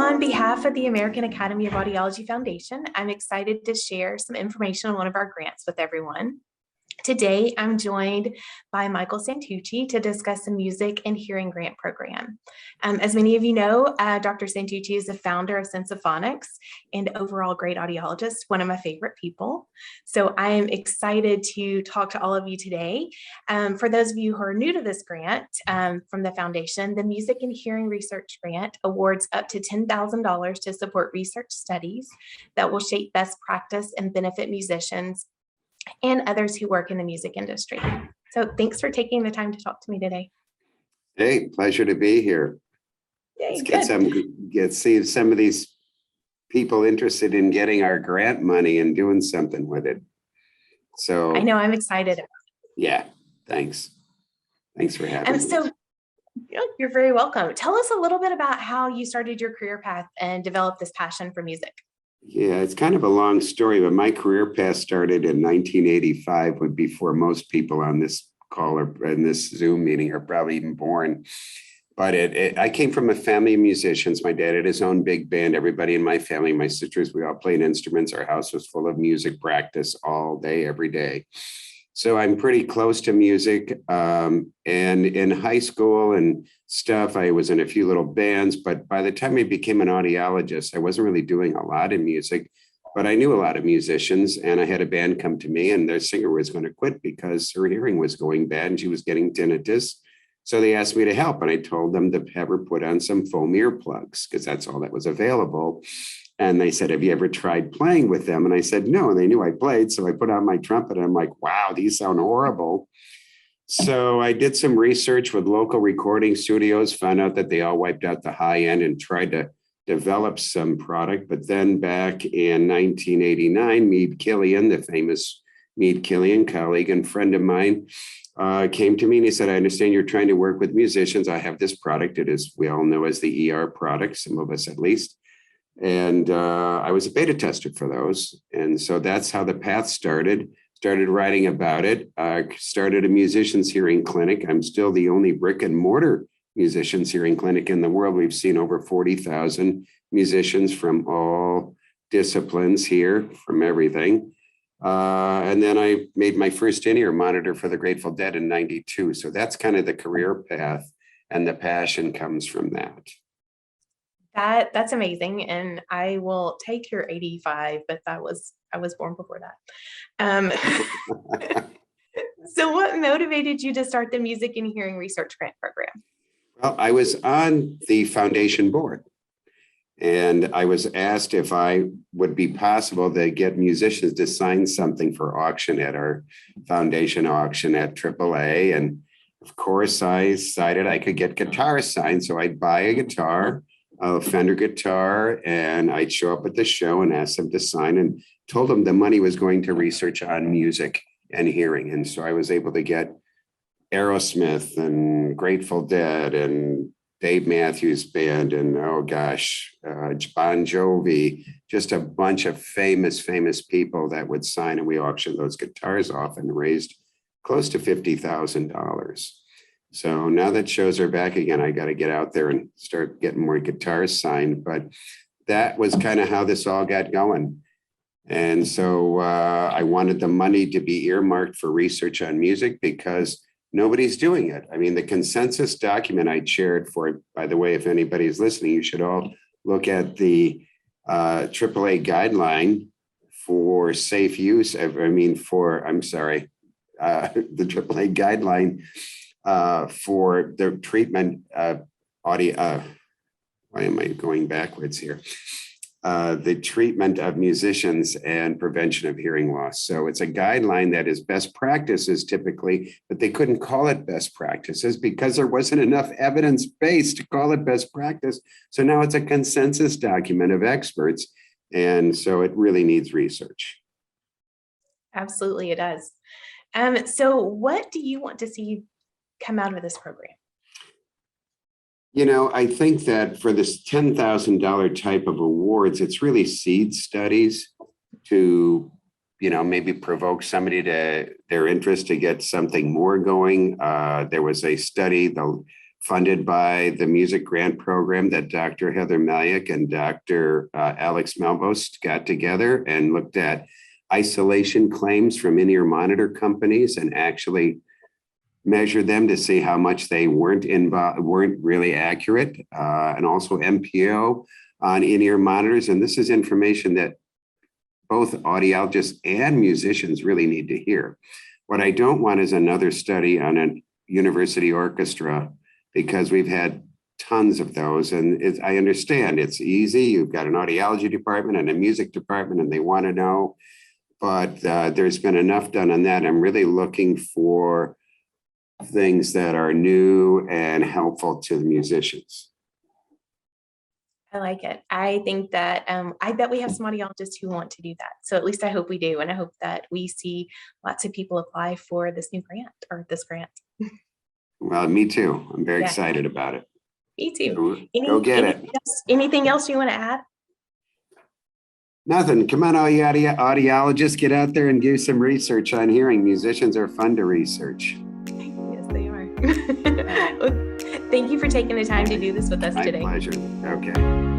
On behalf of the American Academy of Audiology Foundation, I'm excited to share some information on one of our grants with everyone. Today, I'm joined by Michael Santucci to discuss the Music and Hearing Grant Program. As many of you know, Dr. Santucci is the founder of Sensophonics and overall great audiologist, one of my favorite people. So I am excited to talk to all of you today. For those of you who are new to this grant from the foundation, the Music and Hearing Research Grant awards up to $10,000 to support research studies that will shape best practice and benefit musicians and others who work in the music industry. So thanks for taking the time to talk to me today. Hey, pleasure to be here. Yay, Let's see some of these people interested in getting our grant money and doing something with it. So I know, I'm excited. Yeah, thanks. Thanks for having me. So you're very welcome. Tell us a little bit about how you started your career path and developed this passion for music. Yeah, it's kind of a long story, but my career path started in 1985, before most people on this call or in this Zoom meeting are probably even born. But I came from a family of musicians. My dad had his own big band. Everybody in my family, my sisters, we all played instruments. Our house was full of music practice all day, every day. So I'm pretty close to music. And in high school and stuff, I was in a few little bands. But by the time I became an audiologist, I wasn't really doing a lot in music. But I knew a lot of musicians, and I had a band come to me, and their singer was going to quit because her hearing was going bad and she was getting tinnitus. So they asked me to help, and I told them to have her put on some foam earplugs because that's all that was available. And they said, have you ever tried playing with them? And I said, no. And they knew I played. So I put on my trumpet and I'm like, wow, these sound horrible. So I did some research with local recording studios, found out that they all wiped out the high end and tried to develop some product. But then back in 1989, Meade Killian, the famous Meade Killian colleague and friend of mine, came to me and he said, I understand you're trying to work with musicians. I have this product. It is, we all know as the ER product, some of us at least. And I was a beta tester for those. And so that's how the path started writing about it. Started a musicians hearing clinic. I'm still the only brick and mortar musicians hearing clinic in the world. We've seen over 40,000 musicians from all disciplines here, from everything. And then I made my first in-ear monitor for the Grateful Dead in '92. So that's kind of the career path, and the passion comes from that. That's amazing, and I will take your 85, but I was born before that. So what motivated you to start the Music and Hearing Research Grant Program? Well, I was on the foundation board, and I was asked if I would be possible to get musicians to sign something for auction at our foundation auction at AAA. And of course, I decided I could get guitars signed, so I'd buy a guitar, a Fender guitar, and I'd show up at the show and ask them to sign, and told them the money was going to research on music and hearing. And so I was able to get Aerosmith and Grateful Dead and Dave Matthews Band and, oh gosh, Bon Jovi, just a bunch of famous people that would sign, and we auctioned those guitars off and raised close to $50,000. So now that shows are back again, I got to get out there and start getting more guitars signed. But that was kind of how this all got going. And so I wanted the money to be earmarked for research on music because nobody's doing it. I mean, the consensus document I shared for, by the way, if anybody's listening, you should all look at the AAA guideline for safe use. The AAA guideline for the treatment of audio. Why am I going backwards here? The treatment of musicians and prevention of hearing loss. So it's a guideline that is best practices typically, but they couldn't call it best practices because there wasn't enough evidence base to call it best practice. So now it's a consensus document of experts. And so it really needs research. Absolutely, it does. So what do you want to see come out of this program? You know, I think that for this $10,000 type of awards, it's really seed studies to, maybe provoke somebody to their interest to get something more going. There was a study, the funded by the music grant program that Dr. Heather Maliak and Dr. Alex Melbost got together and looked at isolation claims from in-ear monitor companies and actually measured them to see how much they weren't really accurate, and also MPO on in-ear monitors. And this is information that both audiologists and musicians really need to hear. What I don't want is another study on a university orchestra, because we've had tons of those. And I understand it's easy. You've got an audiology department and a music department, and they want to know. But there's been enough done on that. I'm really looking for things that are new and helpful to the musicians. I like it. I think that I bet we have some audiologists who want to do that. So at least I hope we do. And I hope that we see lots of people apply for this new grant or this grant. Well, me too. I'm very excited about it. Me too. Go get it. Anything else you want to add? Nothing. Come on, all you audiologists, get out there and do some research on hearing. Musicians are fun to research. Yes, they are. Well, thank you for taking the time to do this with us today. My pleasure. Okay.